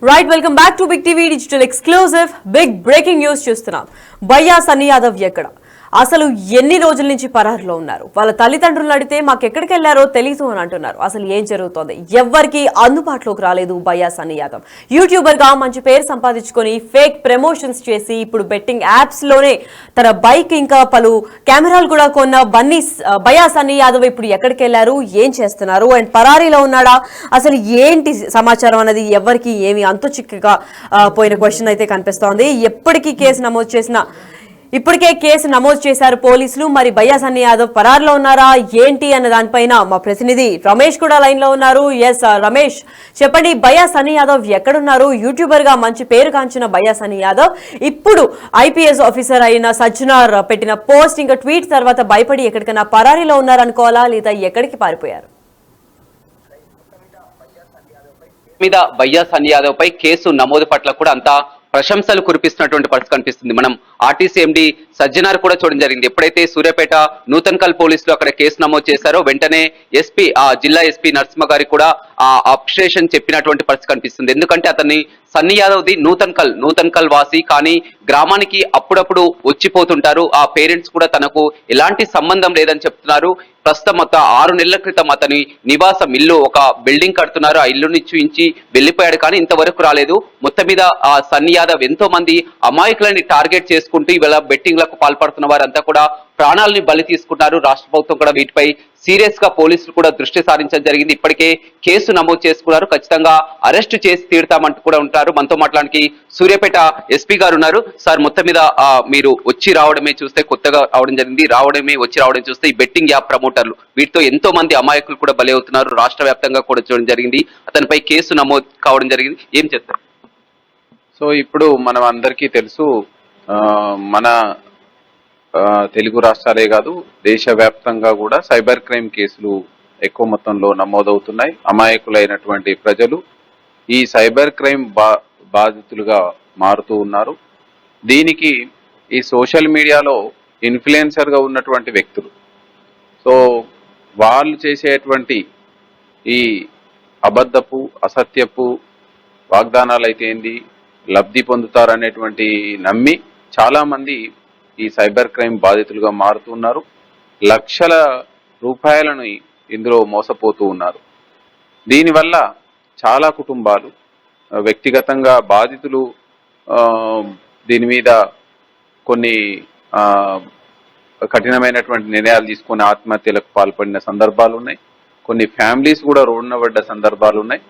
Right welcome back to big TV digital exclusive. Big breaking news చూస్తున్నాం. బయ్యా సన్నీ యాదవ్ ఎక్కడ అసలు ఎన్ని రోజుల నుంచి పరారులో ఉన్నారు? వాళ్ళ తల్లిదండ్రులను అడిగితే మాకెక్కడికి వెళ్లారో తెలియదు అని అంటున్నారు. అసలు ఏం జరుగుతోంది? ఎవ్వరికి అందుబాటులోకి రాలేదు బయ్యా సన్నీ యాదవ్. యూట్యూబర్ గా మంచి పేరు సంపాదించుకొని ఫేక్ ప్రమోషన్స్ చేసి ఇప్పుడు బెట్టింగ్ యాప్స్ లోనే తన బైక్ ఇంకా పలు కెమెరాలు కూడా కొన్న బయ్యా సన్నీ యాదవ్ ఇప్పుడు ఎక్కడికి వెళ్లారు, ఏం చేస్తున్నారు, అండ్ పరారీలో ఉన్నాడా, అసలు ఏంటి సమాచారం అనేది ఎవరికి ఏమి అంతు చిక్కగా పోయిన క్వశ్చన్ అయితే కనిపిస్తోంది. ఇప్పటికే కేసు నమోదు చేశారు పోలీసులు. మరి బయ్యా సన్నీ యాదవ్ పరారులో ఉన్నారా ఏంటి అన్న దానిపైన మా ప్రతినిధి రమేష్ కూడా లైన్ లో ఉన్నారు. ఎస్ రమేష్, చెప్పండి, బయ్యా సన్నీ యాదవ్ ఎక్కడున్నారు? యూట్యూబర్ గా మంచి పేరు కాంచిన బయ్యా సన్నీ యాదవ్ ఇప్పుడు ఐపీఎస్ ఆఫీసర్ అయిన సజ్జనార్ పెట్టిన పోస్ట్ ఇంకా ట్వీట్ తర్వాత భయపడి ఎక్కడికైనా పరారీలో ఉన్నారనుకోవాలా, లేదా ఎక్కడికి పారిపోయారు? మీద బయ్యా సన్నీ యాదవ్ పై కేసు నమోదు పట్ల కూడా అంతా ప్రశంసలు కురిపిస్తున్నటువంటి పరిస్థితి కనిపిస్తుంది. మనం ఆర్టీసీ ఎండి సజ్జనార్ కూడా చూడడం జరిగింది. ఎప్పుడైతే సూర్యాపేట నూతన్కల్ పోలీసులు అక్కడ కేసు నమోదు చేశారో వెంటనే జిల్లా ఎస్పీ నరసింహ గారికి కూడా అప్రిషియేషన్ చెప్పినటువంటి పరిస్థితి కనిపిస్తుంది. ఎందుకంటే అతన్ని సన్నీ యాదవ్ది నూతన్కల్ వాసి, కానీ గ్రామానికి అప్పుడప్పుడు వచ్చిపోతుంటారు. ఆ పేరెంట్స్ కూడా తనకు ఎలాంటి సంబంధం లేదని చెప్తున్నారు. ప్రస్తుతం 6 నెలల క్రితం అతని నివాసం ఇల్లు ఒక బిల్డింగ్ కడుతున్నారు. ఆ ఇల్లుని చూయించి వెళ్లిపోయాడు, కానీ ఇంతవరకు రాలేదు. మొత్తం మీద ఆ సన్నీ యాదవ్ ఎంతో మంది అమాయకులని టార్గెట్ చేసుకుంటూ ఇవాళ బెట్టింగ్లకు పాల్పడుతున్న వారంతా కూడా ప్రాణాలని బలి తీసుకున్నారు. రాష్ట్ర ప్రభుత్వం కూడా వీటిపై సీరియస్ గా పోలీసులు కూడా దృష్టి సారించడం జరిగింది. ఇప్పటికే కేసు నమోదు చేసుకున్నారు. ఖచ్చితంగా అరెస్ట్ చేసి తీరుతామంటూ కూడా ఉంటారు. మనతో మాట్లాడానికి సూర్యాపేట ఎస్పీ గారు ఉన్నారు. సార్, మొత్తం మీద మీరు వచ్చి రావడమే చూస్తే, కొత్తగా రావడం జరిగింది, వచ్చి రావడం చూస్తే ఈ బెట్టింగ్ యాప్ ప్రమోటర్లు వీటితో ఎంతో మంది అమాయకులు కూడా బలి అవుతున్నారు. రాష్ట్ర వ్యాప్తంగా కూడా చూడడం జరిగింది. అతనిపై కేసు నమోదు కావడం జరిగింది. ఏం చెప్తారు? సో ఇప్పుడు మనం అందరికీ తెలుసు, మన తెలుగు రాష్ట్రాలే కాదు దేశవ్యాప్తంగా కూడా సైబర్ క్రైమ్ కేసులు ఎక్కువ మొత్తంలో నమోదవుతున్నాయి. అమాయకులైనటువంటి ప్రజలు ఈ సైబర్ క్రైమ్ బాధితులుగా మారుతూ ఉన్నారు. దీనికి ఈ సోషల్ మీడియాలో ఇన్ఫ్లుయెన్సర్ గా ఉన్నటువంటి వ్యక్తులు, సో వాళ్ళు చేసేటువంటి ఈ అబద్ధపు అసత్యపు వాగ్దానాలు అయితే ఏంది, లబ్ధి పొందుతారనేటువంటి నమ్మి చాలా మంది ఈ సైబర్ క్రైమ్ బాధితులుగా మారుతున్నారు. లక్షల రూపాయలను ఇందులో మోసపోతూ ఉన్నారు. దీనివల్ల చాలా కుటుంబాలు వ్యక్తిగతంగా బాధితులు దీని మీద కొన్ని కఠినమైనటువంటి నిర్ణయాలు తీసుకొని ఆత్మహత్యలకు పాల్పడిన సందర్భాలు ఉన్నాయి. కొన్ని ఫ్యామిలీస్ కూడా రోడ్డున పడ్డ సందర్భాలు ఉన్నాయి.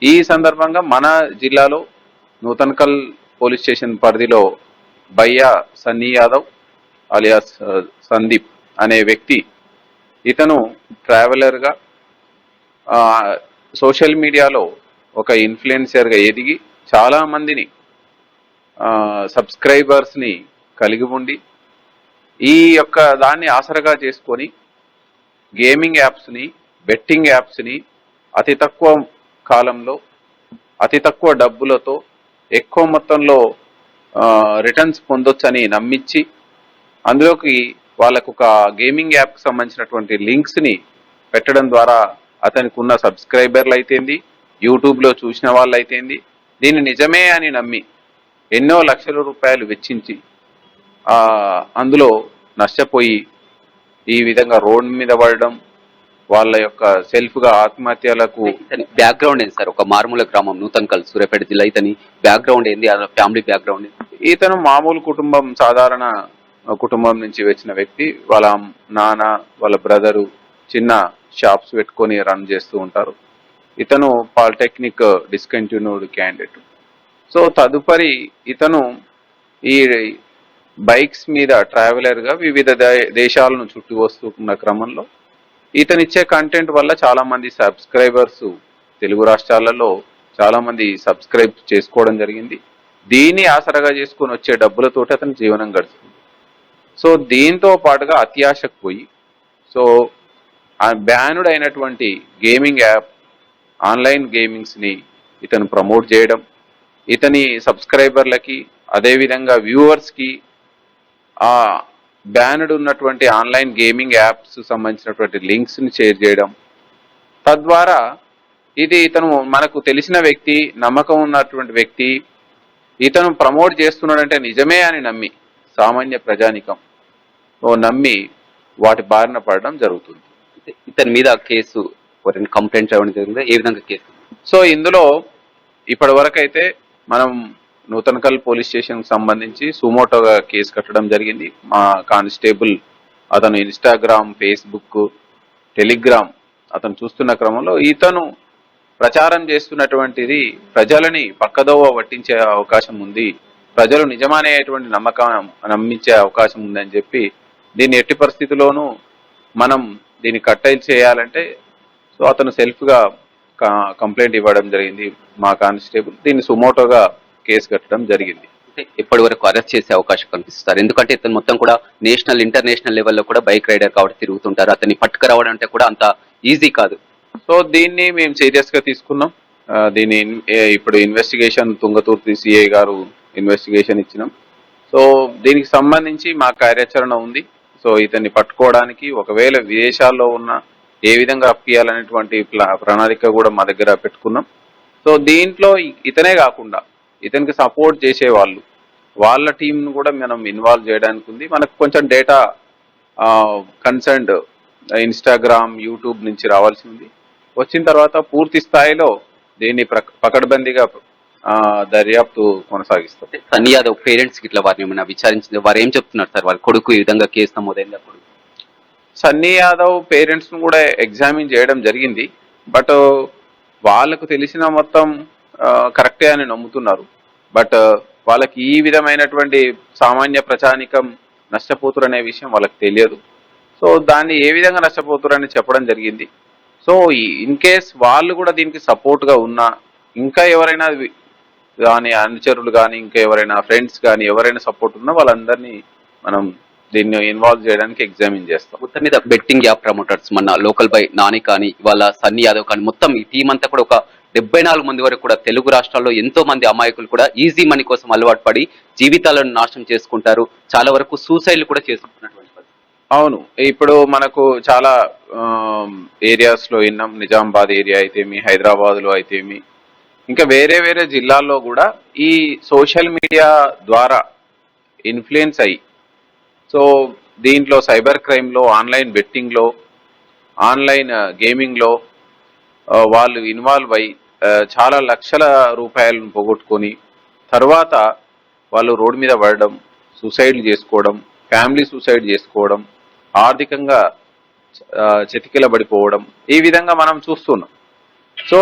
ఈ సందర్భంగా మన జిల్లాలో నూతన్కల్ పోలీస్ స్టేషన్ పరిధిలో బయ్యా సన్నీ యాదవ్ అలియాస్ సందీప్ అనే వ్యక్తి, ఇతను ట్రావెలర్గా సోషల్ మీడియాలో ఒక ఇన్ఫ్లుయెన్సర్గా ఎదిగి చాలా మందిని సబ్స్క్రైబర్స్ని కలిగి ఉండి ఈ యొక్క దాన్ని ఆసరగా చేసుకొని గేమింగ్ యాప్స్ని, బెట్టింగ్ యాప్స్ని అతి తక్కువ కాలంలో అతి తక్కువ డబ్బులతో ఎక్కువ మొత్తంలో రిటర్న్స్ పొందొచ్చని నమ్మించి అందులోకి వాళ్ళకు ఒక గేమింగ్ యాప్కి సంబంధించినటువంటి లింక్స్ని పెట్టడం ద్వారా అతనికి ఉన్న సబ్స్క్రైబర్లు అయితేంది, యూట్యూబ్లో చూసిన వాళ్ళు అయితేంది, దీన్ని నిజమే అని నమ్మి ఎన్నో లక్షల రూపాయలు వెచ్చించి అందులో నష్టపోయి ఈ విధంగా రోడ్ మీద పడడం, వాళ్ళ యొక్క సెల్ఫ్ గా ఆత్మహత్యలకు బ్యాక్గ్రౌండ్ ఏంటి సార్? ఒక మారుమూల గ్రామం నూతన్కల్ సూర్యాపేట జిల్లా. ఇతని బ్యాక్గ్రౌండ్ ఏంది? Family background? ఇతను మామూలు కుటుంబం, సాధారణ కుటుంబం నుంచి వచ్చిన వ్యక్తి. వాళ్ళ నాన్న, వాళ్ళ బ్రదరు చిన్న షాప్స్ పెట్టుకొని రన్ చేస్తూ ఉంటారు. ఇతను పాలిటెక్నిక్ డిస్కంటిన్యూడ్ క్యాండిడేట్. సో తదుపరి ఇతను ఈ బైక్స్ మీద ట్రావెలర్ గా వివిధ దేశాలను చుట్టి వస్తున్న క్రమంలో ఇతనిచ్చే కంటెంట్ వల్ల చాలా మంది సబ్స్క్రైబర్స్ తెలుగు రాష్ట్రాలలో చాలా మంది సబ్స్క్రైబ్ చేసుకోవడం జరిగింది. దీన్ని ఆసరగా చేసుకొని వచ్చే డబ్బులతోటి అతని జీవనం గడుస్తుంది. సో దీంతో పాటుగా అత్యాశకు పోయి సో బ్యానుడ్ అయినటువంటి గేమింగ్ యాప్ ఆన్లైన్ గేమింగ్స్ని ఇతను ప్రమోట్ చేయడం, ఇతని సబ్స్క్రైబర్లకి అదేవిధంగా వ్యూవర్స్కి ఆ బ్యానుడ్ ఉన్నటువంటి ఆన్లైన్ గేమింగ్ యాప్స్ సంబంధించినటువంటి లింక్స్ని షేర్ చేయడం, తద్వారా ఇది ఇతను మనకు తెలిసిన వ్యక్తి, నమ్మకం ఉన్నటువంటి వ్యక్తి, ఇతను ప్రమోట్ చేస్తున్నాడంటే నిజమే అని నమ్మి సామాన్య ప్రజానికం నమ్మి వాటి బారిన పడడం జరుగుతుంది. ఇతని మీద కేసు కంప్లైంట్ ఇవ్వడం జరిగింది. ఏ విధంగా కేసు? సో ఇందులో ఇప్పటి వరకు అయితే మనం నూతనకల్ పోలీస్ స్టేషన్ కి సంబంధించి సుమోటోగా కేసు కట్టడం జరిగింది. మా కానిస్టేబుల్ అతను ఇన్స్టాగ్రామ్, ఫేస్బుక్, టెలిగ్రామ్ అతను చూస్తున్న క్రమంలో ఇతను ప్రచారం చేస్తున్నటువంటిది ప్రజలని పక్కదోవ పట్టించే అవకాశం ఉంది, ప్రజలు నిజమనేటువంటి నమ్మించే అవకాశం ఉందని చెప్పి దీన్ని ఎట్టి పరిస్థితిలోనూ మనం దీన్ని కట్టడి చేయాలంటే సో అతను సెల్ఫ్ గా కంప్లైంట్ ఇవ్వడం జరిగింది. మా కానిస్టేబుల్ దీన్ని సుమోటోగా కేసు కట్టడం జరిగింది. ఇప్పటి వరకు అరెస్ట్ చేసే అవకాశం కనిపిస్తారు, ఎందుకంటే ఇతను మొత్తం కూడా నేషనల్, ఇంటర్నేషనల్ లెవెల్లో కూడా బైక్ రైడర్ కాబట్టి తిరుగుతుంటారు. అతన్ని పట్టుకురావడం అంటే కూడా అంత ఈజీ కాదు. సో దీన్ని మేము సీరియస్ గా తీసుకున్నాం. దీన్ని ఇప్పుడు ఇన్వెస్టిగేషన్ తుంగతుర్తి సిఐ గారు ఇన్వెస్టిగేషన్ ఇచ్చినాం. సో దీనికి సంబంధించి మా కార్యాచరణ ఉంది. సో ఇతన్ని పట్టుకోవడానికి ఒకవేళ విదేశాల్లో ఉన్న ఏ విధంగా అప్పియాలనేటువంటి ప్రణాళిక కూడా మా దగ్గర పెట్టుకున్నాం. సో దీంట్లో ఇతనే కాకుండా ఇతనికి సపోర్ట్ చేసే వాళ్ళ టీంను కూడా మనం ఇన్వాల్వ్ చేయడానికి ఉంది. మనకు కొంచెం డేటా కన్సర్న్డ్ ఇన్స్టాగ్రామ్, యూట్యూబ్ నుంచి రావాల్సి ఉంది. వచ్చిన తర్వాత పూర్తి స్థాయిలో దీన్ని పకడ్బందీగా దర్యాప్తు కొనసాగిస్తాం. సన్నీ యాదవ్ పేరెంట్స్ కి ఇట్లా వారిని ఏమైనా విచారించింది? వారు ఏం చెప్తున్నారు సార్? వాళ్ళ కొడుకు ఈ విధంగా కేసు నమోదైంది అప్పుడు సన్నీ యాదవ్ పేరెంట్స్ ను కూడా ఎగ్జామిన్ చేయడం జరిగింది. బట్ వాళ్ళకు తెలిసిన మొత్తం కరెక్టే అని నమ్ముతున్నారు. బట్ వాళ్ళకి ఈ విధమైనటువంటి సామాన్య ప్రజానికం నష్టపోతురనే విషయం వాళ్ళకి తెలియదు. సో దాన్ని ఏ విధంగా నష్టపోతురని చెప్పడం జరిగింది. సో ఇన్ కేస్ వాళ్ళు కూడా దీనికి సపోర్ట్ గా ఉన్నా, ఇంకా ఎవరైనా కానీ అనుచరులు కానీ ఇంకా ఎవరైనా ఫ్రెండ్స్ కానీ ఎవరైనా సపోర్ట్ ఉన్నా వాళ్ళందరినీ మనం దీన్ని ఇన్వాల్వ్ చేయడానికి ఎగ్జామిన్ చేస్తాం. మొత్తం మీద బెట్టింగ్ యాప్ ప్రమోటర్స్ మన లోకల్ బై నాని కానీ వాళ్ళ సన్నీ యాదవ్ కానీ మొత్తం ఈ టీం అంతా కూడా ఒక 74 మంది వరకు కూడా తెలుగు రాష్ట్రాల్లో ఎంతో మంది అమాయకులు కూడా ఈజీ మనీ కోసం అలవాటు పడి జీవితాలను నాశనం చేసుకుంటారు. చాలా వరకు సూసైడ్లు కూడా చేసుకుంటున్నటువంటి. అవును, ఇప్పుడు మనకు చాలా ఏరియాస్ లో విన్నాం. నిజామాబాద్ ఏరియా అయితేమి, హైదరాబాద్ లో అయితేమి, ఇంకా వేరే వేరే జిల్లాల్లో కూడా ఈ సోషల్ మీడియా ద్వారా ఇన్ఫ్లుయెన్స్ అయ్యి సో దీంట్లో సైబర్ క్రైమ్ లో, ఆన్లైన్ బెట్టింగ్ లో, ఆన్లైన్ గేమింగ్ లో వాళ్ళు ఇన్వాల్వ్ అయ్యి చాలా లక్షల రూపాయలను పోగొట్టుకొని తర్వాత వాళ్ళు రోడ్డు మీద పడడం, సూసైడ్ చేసుకోవడం, ఫ్యామిలీ సూసైడ్ చేసుకోవడం, ఆర్థికంగా చతికిలబడిపోవడం, ఈ విధంగా మనం చూస్తున్నాం. సో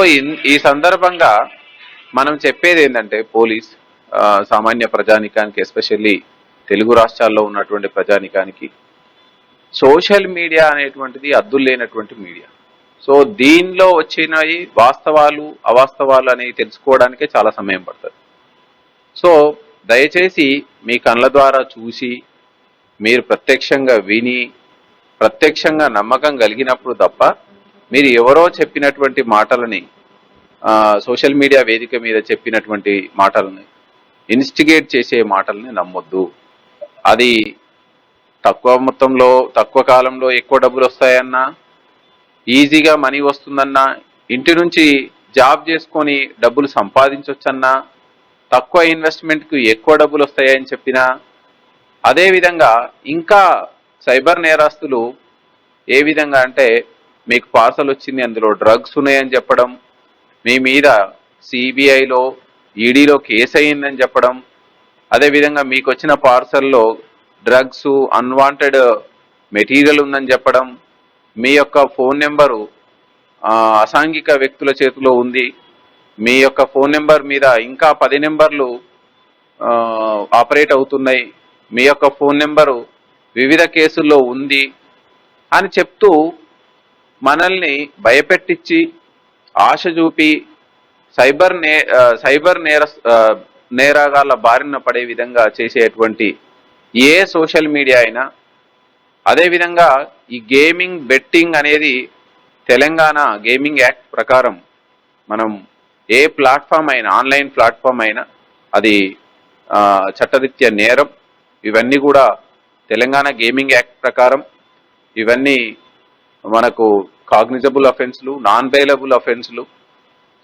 ఈ సందర్భంగా మనం చెప్పేది ఏంటంటే పోలీస్ సామాన్య ప్రజానికానికి, ఎస్పెషల్లీ తెలుగు రాష్ట్రాల్లో ఉన్నటువంటి ప్రజానికానికి సోషల్ మీడియా అనేటువంటిది అద్దులు లేనటువంటి మీడియా. సో దీనిలో వచ్చినవి వాస్తవాలు అవాస్తవాలు అనేవి తెలుసుకోవడానికే చాలా సమయం పడుతుంది. సో దయచేసి మీ కళ్ళ ద్వారా చూసి మీరు ప్రత్యక్షంగా విని ప్రత్యక్షంగా నమ్మకం కలిగినప్పుడు తప్ప మీరు ఎవరో చెప్పినటువంటి మాటలని సోషల్ మీడియా వేదిక మీద చెప్పినటువంటి మాటలని ఇన్స్టిగేట్ చేసే మాటలని నమ్మొద్దు. అది తక్కువ మొత్తంలో తక్కువ కాలంలో ఎక్కువ డబ్బులు వస్తాయన్నా, ఈజీగా మనీ వస్తుందన్నా, ఇంటి నుంచి జాబ్ చేసుకొని డబ్బులు సంపాదించవచ్చన్నా, తక్కువ ఇన్వెస్ట్మెంట్కి ఎక్కువ డబ్బులు వస్తాయని చెప్పినా, అదేవిధంగా ఇంకా సైబర్ నేరస్తులు ఏ విధంగా అంటే మీకు పార్సల్ వచ్చింది, అందులో డ్రగ్స్ ఉన్నాయని చెప్పడం, మీ మీద సిబిఐలో ఈడీలో కేసు అయ్యిందని చెప్పడం, అదేవిధంగా మీకు వచ్చిన పార్సల్లో డ్రగ్స్, అన్వాంటెడ్ మెటీరియల్ ఉందని చెప్పడం, మీ యొక్క ఫోన్ నెంబరు అసాంఘిక వ్యక్తుల చేతిలో ఉంది, మీ యొక్క ఫోన్ నెంబర్ మీద ఇంకా 10 నెంబర్లు ఆపరేట్ అవుతున్నాయి, మీ యొక్క ఫోన్ నెంబరు వివిధ కేసుల్లో ఉంది అని చెప్తూ మనల్ని భయపెట్టించి ఆశ చూపి సైబర్ నేరగాళ్ళ బారిన పడే విధంగా చేసేటువంటి ఏ సోషల్ మీడియా అయినా, అదేవిధంగా ఈ గేమింగ్ బెట్టింగ్ అనేది తెలంగాణ గేమింగ్ యాక్ట్ ప్రకారం మనం ఏ ప్లాట్ఫామ్ అయినా, ఆన్లైన్ ప్లాట్ఫామ్ అయినా అది చట్టరీత్యా నేరం. ఇవన్నీ కూడా తెలంగాణ గేమింగ్ యాక్ట్ ప్రకారం ఇవన్నీ మనకు కాగ్నిజబుల్ అఫెన్స్లు, నాన్ బెయిలబుల్ అఫెన్స్లు.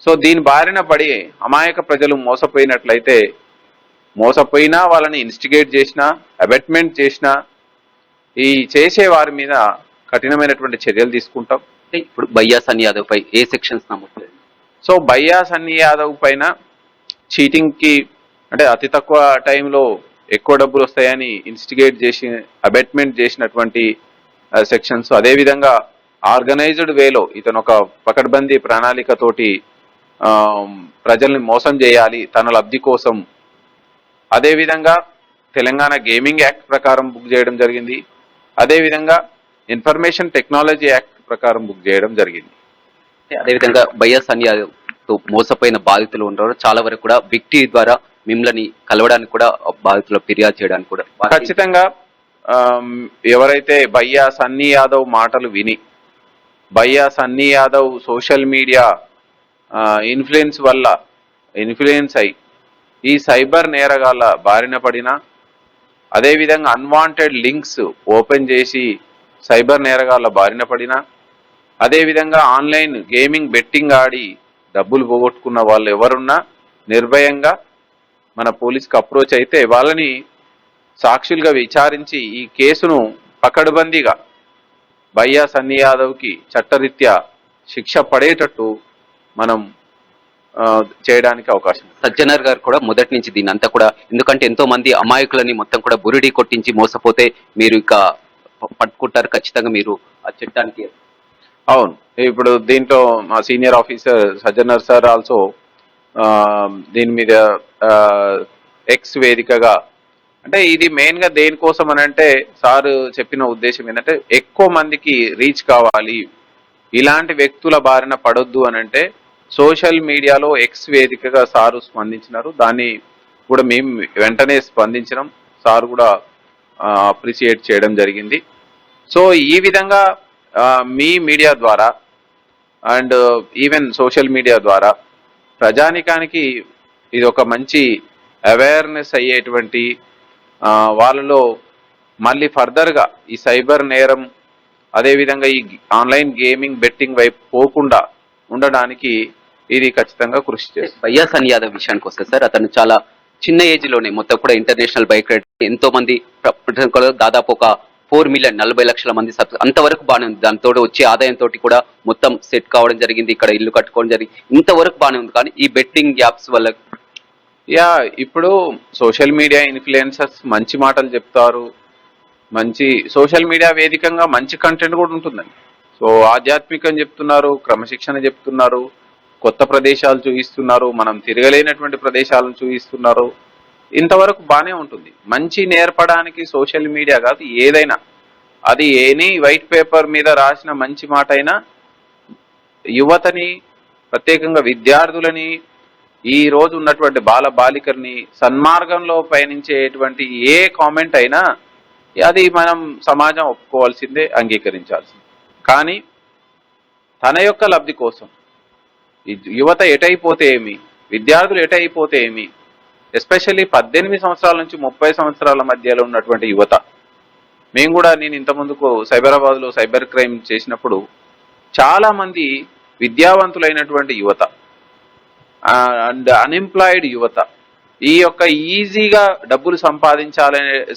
సో దీని బారిన పడి అమాయక ప్రజలు మోసపోయినట్లయితే, మోసపోయినా వాళ్ళని ఇన్స్టిగేట్ చేసినా, అబెట్మెంట్ చేసినా, ఈ చేసే వారి మీద కఠినమైనటువంటి చర్యలు తీసుకుంటాం. అంటే ఇప్పుడు భయ్యా సన్నీ యాదవ్ పై ఏ సెక్షన్స్ నమోదు? సో భయ్యా సన్నీ యాదవ్ పైన చీటింగ్ కి, అంటే అతి తక్కువ టైంలో ఎక్కువ డబ్బులు వస్తాయని ఇన్స్టిగేట్ చేసి అబెట్మెంట్ చేసినటువంటి సెక్షన్స్, అదేవిధంగా ఆర్గనైజ్డ్ వేలో ఇతను ఒక పకడ్బందీ ప్రణాళికతోటి ప్రజల్ని మోసం చేయాలి తన లబ్ధి కోసం, అదేవిధంగా తెలంగాణ గేమింగ్ యాక్ట్ ప్రకారం బుక్ చేయడం జరిగింది, అదేవిధంగా ఇన్ఫర్మేషన్ టెక్నాలజీ యాక్ట్ ప్రకారం బుక్ చేయడం జరిగింది. అదేవిధంగా భయ్యా సన్నీ యాదవ్ తో మోసపోయిన బాధితులు ఉంటారు, చాలా వరకు కూడా వ్యక్తి ద్వారా మిమ్మల్ని కలవడానికి కూడా బాధితులు ఫిర్యాదు చేయడానికి కూడా ఖచ్చితంగా ఎవరైతే భయ్యా సన్నీ యాదవ్ మాటలు విని, భయ్యా Sunny Yadav social media influence అయి ఈ సైబర్ నేరగాళ్ళ బారిన పడినా, అదేవిధంగా అన్వాంటెడ్ లింక్స్ ఓపెన్ చేసి సైబర్ నేరగాళ్ళ బారిన పడినా, అదేవిధంగా ఆన్లైన్ గేమింగ్ బెట్టింగ్ ఆడి డబ్బులు పోగొట్టుకున్న వాళ్ళు ఎవరున్నా నిర్భయంగా మన పోలీస్కి అప్రోచ్ అయితే వాళ్ళని సాక్షులుగా విచారించి ఈ కేసును పకడ్బందీగా భయ్యా సన్నీ యాదవ్కి చట్టరీత్యా శిక్ష పడేటట్టు మనం చేయడానికి అవకాశం. సజ్జనర్ గారు కూడా మొదటి నుంచి దీని అంతా కూడా, ఎందుకంటే ఎంతో మంది అమాయకులని మొత్తం కూడా బురిడి కొట్టించి మోసపోతే మీరు ఇక పట్టుకుంటారు ఖచ్చితంగా మీరు ఆ చట్టానికి. అవును, ఇప్పుడు దీంట్లో మా senior officer Sajjanar sir also దీని మీద ఎక్స్ వేదికగా, అంటే ఇది మెయిన్ గా దేనికోసం అని అంటే సార్ చెప్పిన ఉద్దేశం ఏంటంటే ఎక్కువ మందికి రీచ్ కావాలి, ఇలాంటి వ్యక్తుల బారిన పడొద్దు అని అంటే సోషల్ మీడియాలో ఎక్స్ వేదికగా సారు స్పందించినారు. దాన్ని కూడా మేము వెంటనే స్పందించడం, సార్ కూడా అప్రిషియేట్ చేయడం జరిగింది. సో ఈ విధంగా మీ మీడియా ద్వారా అండ్ ఈవెన్ సోషల్ మీడియా ద్వారా ప్రజానికానికి ఇది ఒక మంచి అవేర్నెస్ అయ్యేటువంటి, వాళ్ళలో మళ్ళీ ఫర్దర్గా ఈ సైబర్ నేరం అదేవిధంగా ఈ ఆన్లైన్ గేమింగ్ బెట్టింగ్ వైపు పోకుండా ఉండడానికి ఇది ఖచ్చితంగా కృషి చేస్తుంది. భయ్యా సన్నీ యాదవ్ విషయానికి వస్తే సార్, అతను చాలా చిన్న ఏజ్ లోనే మొత్తం కూడా ఇంటర్నేషనల్ బైక్ రైడ్, ఎంతో మంది దాదాపు ఒక 4 మిలియన్ 40 లక్షల మంది అంతవరకు బాగానే ఉంది. దాంతో వచ్చే ఆదాయంతో కూడా మొత్తం సెట్ కావడం జరిగింది, ఇక్కడ ఇల్లు కట్టుకోవడం జరిగింది, ఇంతవరకు బాగానే ఉంది. కానీ ఈ బెట్టింగ్ యాప్స్ వల్ల ఇప్పుడు సోషల్ మీడియా ఇన్ఫ్లుయెన్సర్స్ మంచి మాటలు చెప్తారు, మంచి సోషల్ మీడియా వేదికంగా మంచి కంటెంట్ కూడా ఉంటుందండి. సో ఆధ్యాత్మికం చెప్తున్నారు, క్రమశిక్షణ చెప్తున్నారు, కొత్త ప్రదేశాలు చూపిస్తున్నారు, మనం తిరగలేనటువంటి ప్రదేశాలను చూపిస్తున్నారు, ఇంతవరకు బాగానే ఉంటుంది. మంచి నేర్పడానికి సోషల్ మీడియా కాదు ఏదైనా, అది ఎనీ వైట్ పేపర్ మీద రాసిన మంచి మాట అయినా యువతని, ప్రత్యేకంగా విద్యార్థులని, ఈ రోజు ఉన్నటువంటి బాల బాలికల్ని సన్మార్గంలో పయనించేటువంటి ఏ కామెంట్ అయినా అది మనం సమాజం ఒప్పుకోవాల్సిందే, అంగీకరించాల్సిందే. కానీ తన యొక్క లబ్ధి కోసం యువత ఎటైపోతే ఏమి, విద్యార్థులు ఎటైపోతే ఏమి, ఎస్పెషల్లీ 18 సంవత్సరాల నుంచి 30 సంవత్సరాల మధ్యలో ఉన్నటువంటి యువత. మేము కూడా, నేను ఇంతకుముందుకు సైబరాబాద్లో సైబర్ క్రైమ్ చేసినప్పుడు చాలా మంది విద్యావంతులైనటువంటి యువత అండ్ అన్ఎంప్లాయిడ్ యువత ఈ యొక్క ఈజీగా డబ్బులు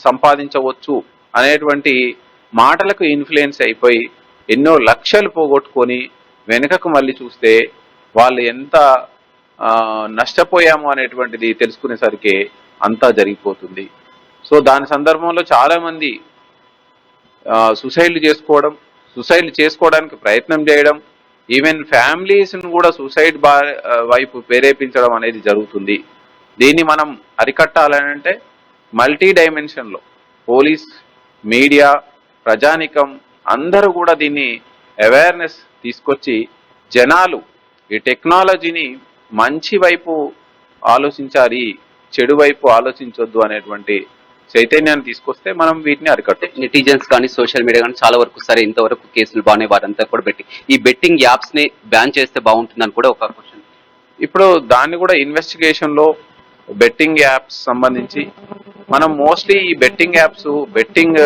సంపాదించవచ్చు అనేటువంటి మాటలకు ఇన్ఫ్లుయెన్స్ అయిపోయి ఎన్నో లక్షలు పోగొట్టుకొని వెనుకకు మళ్ళీ చూస్తే వాళ్ళు ఎంత నష్టపోయాము అనేటువంటిది తెలుసుకునేసరికి అంతా జరిగిపోతుంది. సో దాని సందర్భంలో చాలా మంది సూసైడ్లు చేసుకోవడానికి ప్రయత్నం చేయడం, ఈవెన్ ఫ్యామిలీస్ను కూడా సూసైడ్ వైపు ప్రేరేపించడం అనేది జరుగుతుంది. దీన్ని మనం అరికట్టాలంటే మల్టీ డైమెన్షన్లో పోలీస్, మీడియా, ప్రజానికం అందరూ కూడా దీన్ని అవేర్నెస్ తీసుకొచ్చి జనాలు ఈ టెక్నాలజీని మంచి వైపు ఆలోచించాలి, చెడు వైపు ఆలోచించొద్దు అనేటువంటి చైతన్యాన్ని తీసుకొస్తే మనం వీటిని అరికట్టాలి. నెటిజన్స్ కానీ సోషల్ మీడియా కానీ చాలా వరకు సరే ఇంతవరకు కేసులు బాగానే, వారంతా కూడా పెట్టి ఈ బెట్టింగ్ యాప్స్ ని బ్యాన్ చేస్తే బాగుంటుందని కూడా ఒక క్వశ్చన్. ఇప్పుడు దాన్ని కూడా ఇన్వెస్టిగేషన్ లో బెట్టింగ్ యాప్స్ సంబంధించి మనం మోస్ట్లీ ఈ బెట్టింగ్ యాప్స్, బెట్టింగ్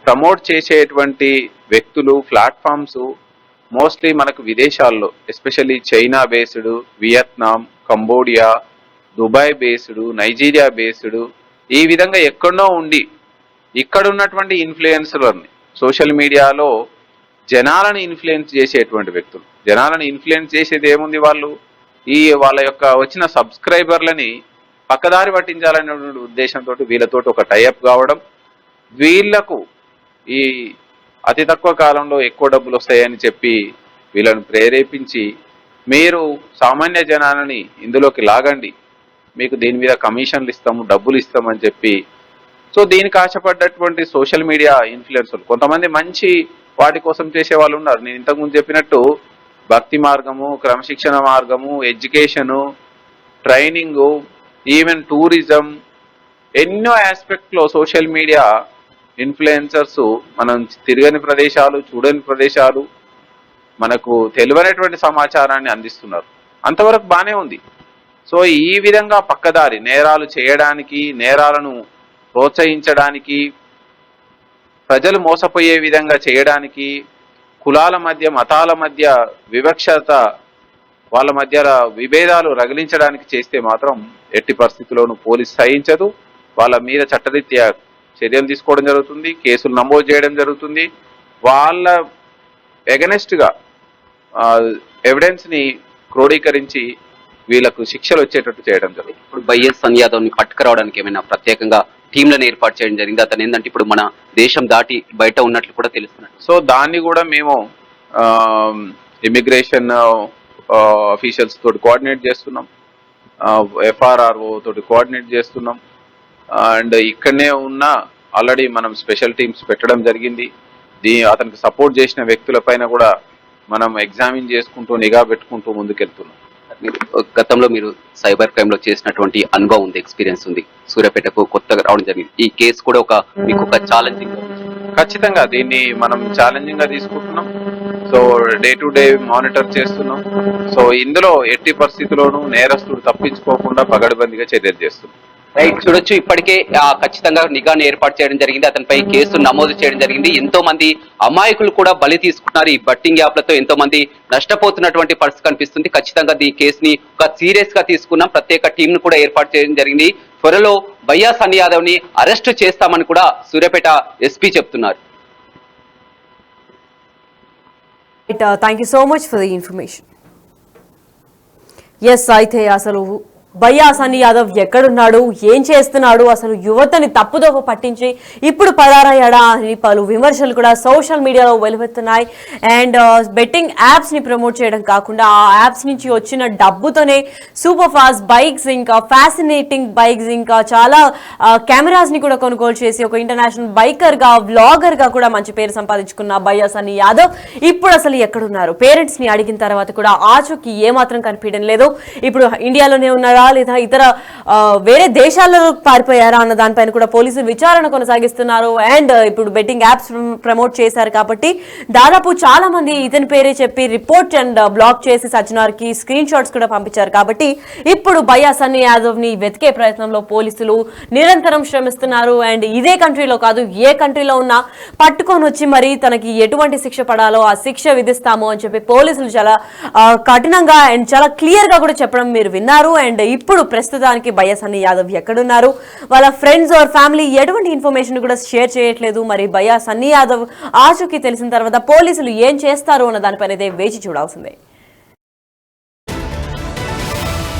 ప్రమోట్ చేసేటువంటి వ్యక్తులు, ప్లాట్ఫామ్స్ మోస్ట్లీ మనకు విదేశాల్లో especially China based, Vietnam, Cambodia, Dubai based, Nigeria based, ఈ విధంగా ఎక్కడో ఉండి ఇక్కడ ఉన్నటువంటి ఇన్ఫ్లుయెన్సర్ని సోషల్ మీడియాలో జనాలను ఇన్ఫ్లుయెన్స్ చేసేటువంటి వ్యక్తులు. జనాలను ఇన్ఫ్లుయెన్స్ చేసేది ఏముంది, వాళ్ళ యొక్క వచ్చిన సబ్స్క్రైబర్లని పక్కదారి పట్టించాలనే ఉద్దేశంతో వీళ్ళతోటి ఒక టైఅప్ కావడం, వీళ్లకు ఈ అతి తక్కువ కాలంలో ఎక్కువ డబ్బులు వస్తాయని చెప్పి వీళ్ళను ప్రేరేపించి మీరు సామాన్య జనాలని ఇందులోకి లాగండి, మీకు దీని మీద కమిషన్లు ఇస్తాము, డబ్బులు ఇస్తామని చెప్పి. సో దీనికి ఆశపడ్డటువంటి సోషల్ మీడియా ఇన్ఫ్లుయెన్సర్లు కొంతమంది మంచి వాటి కోసం చేసే వాళ్ళు ఉన్నారు. నేను ఇంతకుముందు చెప్పినట్టు భక్తి మార్గము, క్రమశిక్షణ మార్గము, ఎడ్యుకేషను, ట్రైనింగు, ఈవెన్ టూరిజం, ఎన్నో ఆస్పెక్ట్లో సోషల్ మీడియా ఇన్ఫ్లుయెన్సర్స్ మనం తిరగని ప్రదేశాలు, చూడని ప్రదేశాలు, మనకు తెలియనటువంటి సమాచారాన్ని అందిస్తున్నారు. అంతవరకు బాగానే ఉంది. సో ఈ విధంగా పక్కదారి నేరాలు చేయడానికి, నేరాలను ప్రోత్సహించడానికి, ప్రజలు మోసపోయే విధంగా చేయడానికి, కులాల మధ్య, మతాల మధ్య వివక్షత, వాళ్ళ మధ్య విభేదాలు రగిలించడానికి చేస్తే మాత్రం ఎట్టి పరిస్థితుల్లోనూ పోలీసు సహించదు. వాళ్ళ మీద చట్టరీత్యా చర్యలు తీసుకోవడం జరుగుతుంది, కేసులు నమోదు చేయడం జరుగుతుంది. వాళ్ళ ఎగనెస్ట్గా ఎవిడెన్స్ని క్రోడీకరించి వీళ్ళకు శిక్షలు వచ్చేటట్టు చేయడం జరుగుతుంది. ఇప్పుడు వైఎస్ సన్నీ యాదవ్ని పట్టుకురావడానికి ఏమైనా ప్రత్యేకంగా టీంలను ఏర్పాటు చేయడం జరిగింది? అతను ఏంటంటే ఇప్పుడు మన దేశం దాటి బయట ఉన్నట్లు కూడా తెలుస్తున్నట్టు. సో దాన్ని కూడా మేము ఇమిగ్రేషన్ అఫీషియల్స్ తోటి కోఆర్డినేట్ చేస్తున్నాం, FRRO తోటి కోఆర్డినేట్ చేస్తున్నాం. అండ్ ఇక్కడనే ఉన్న ఆల్రెడీ మనం స్పెషల్ టీమ్స్ పెట్టడం జరిగింది. అతనికి సపోర్ట్ చేసిన వ్యక్తుల పైన కూడా మనం ఎగ్జామిన్ చేసుకుంటూ, నిఘా పెట్టుకుంటూ ముందుకెళ్తున్నాం. గతంలో మీరు సైబర్ క్రైమ్ లో చేసినటువంటి అనుభవం ఉంది, ఎక్స్పీరియన్స్ ఉంది. సూర్యాపేటకు కొత్తగా రావడం జరిగింది. ఈ కేసు కూడా మీకు ఒక ఛాలెంజింగ్. ఖచ్చితంగా దీన్ని మనం ఛాలెంజింగ్ గా తీసుకుంటున్నాం. So day to day monitor చేస్తున్నాం. సో ఇందులో ఎట్టి పరిస్థితుల్లోనూ నేరస్తుడు తప్పించుకోకుండా పగడబందిగా చర్యలు చేస్తున్నాం. రైట్, చూడొచ్చు ఇప్పటికే ఖచ్చితంగా నిఘాను ఏర్పాటు చేయడం జరిగింది. అతనిపై కేసు నమోదు చేయడం జరిగింది. ఎంతో మంది అమాయకులు కూడా బలి తీసుకున్నారు. ఈ బట్టింగ్ యాప్లతో ఎంతో మంది నష్టపోతున్నటువంటి పరిస్థితి కనిపిస్తుంది. ఖచ్చితంగా ఈ కేసుని ఒక సీరియస్ గా తీసుకున్నాం. ప్రత్యేక టీం ను కూడా ఏర్పాటు చేయడం జరిగింది. త్వరలో భయ్యా సన్నీ యాదవ్ ని అరెస్టు చేస్తామని కూడా సూర్యాపేట ఎస్పీ చెప్తున్నారు. Thank you so much for the information. Yes, అయితే అసలు భయ్యా సన్నీ యాదవ్ ఎక్కడున్నాడు, ఏం చేస్తున్నాడు, అసలు యువతని తప్పుదోవ పట్టించి ఇప్పుడు పరారయ్యాడా అని పలు విమర్శలు కూడా సోషల్ మీడియాలో వెలువెత్తున్నాయి. అండ్ బెట్టింగ్ యాప్స్ ని ప్రమోట్ చేయడం కాకుండా ఆ యాప్స్ నుంచి వచ్చిన డబ్బుతోనే సూపర్ ఫాస్ట్ బైక్స్, ఇంకా ఫ్యాసినేటింగ్ బైక్స్, ఇంకా చాలా కెమెరాస్ ని కూడా కొనుగోలు చేసి ఒక ఇంటర్నేషనల్ బైకర్ గా, వ్లాగర్ గా కూడా మంచి పేరు సంపాదించుకున్న భయ్యా సన్నీ యాదవ్ ఇప్పుడు అసలు ఎక్కడున్నారు? పేరెంట్స్ ని అడిగిన తర్వాత కూడా ఆచూకీ ఏమాత్రం కనిపించడం లేదు. ఇప్పుడు ఇండియాలోనే ఉన్నారా లేదా ఇతర వేరే దేశాల్లో పారిపోయారా అన్న దానిపైన కూడా పోలీసులు విచారణ కొనసాగిస్తున్నారు. అండ్ ఇప్పుడు బెట్టింగ్ యాప్స్ ప్రమోట్ చేశారు కాబట్టి దాదాపు చాలా మంది ఇతని పేరే చెప్పి రిపోర్ట్ అండ్ బ్లాక్ చేసి సజ్జనార్కి స్క్రీన్ షాట్స్ కూడా పంపించారు. కాబట్టి ఇప్పుడు భయ్యా సన్నీ యాదవ్ ని వెతికే ప్రయత్నంలో పోలీసులు నిరంతరం శ్రమిస్తున్నారు. అండ్ ఇదే కంట్రీలో కాదు, ఏ కంట్రీలో ఉన్నా పట్టుకొని వచ్చి మరి తనకి ఎటువంటి శిక్ష పడాలో ఆ శిక్ష విధిస్తాము అని చెప్పి పోలీసులు చాలా కఠినంగా అండ్ చాలా క్లియర్ గా కూడా చెప్పడం మీరు విన్నారు. అండ్ ఇప్పుడు ప్రస్తుతానికి భయ్యా సన్నీ యాదవ్ ఎక్కడున్నారు, వాళ్ళ ఫ్రెండ్స్ ఆర్ ఫ్యామిలీ ఎటువంటి ఇన్ఫర్మేషన్ కూడా షేర్ చేయట్లేదు. మరి భయ్యా సన్నీ యాదవ్ ఆచూకీ తెలిసిన తర్వాత పోలీసులు ఏం చేస్తారు అన్న దానిపైన వేచి చూడాల్సిందే.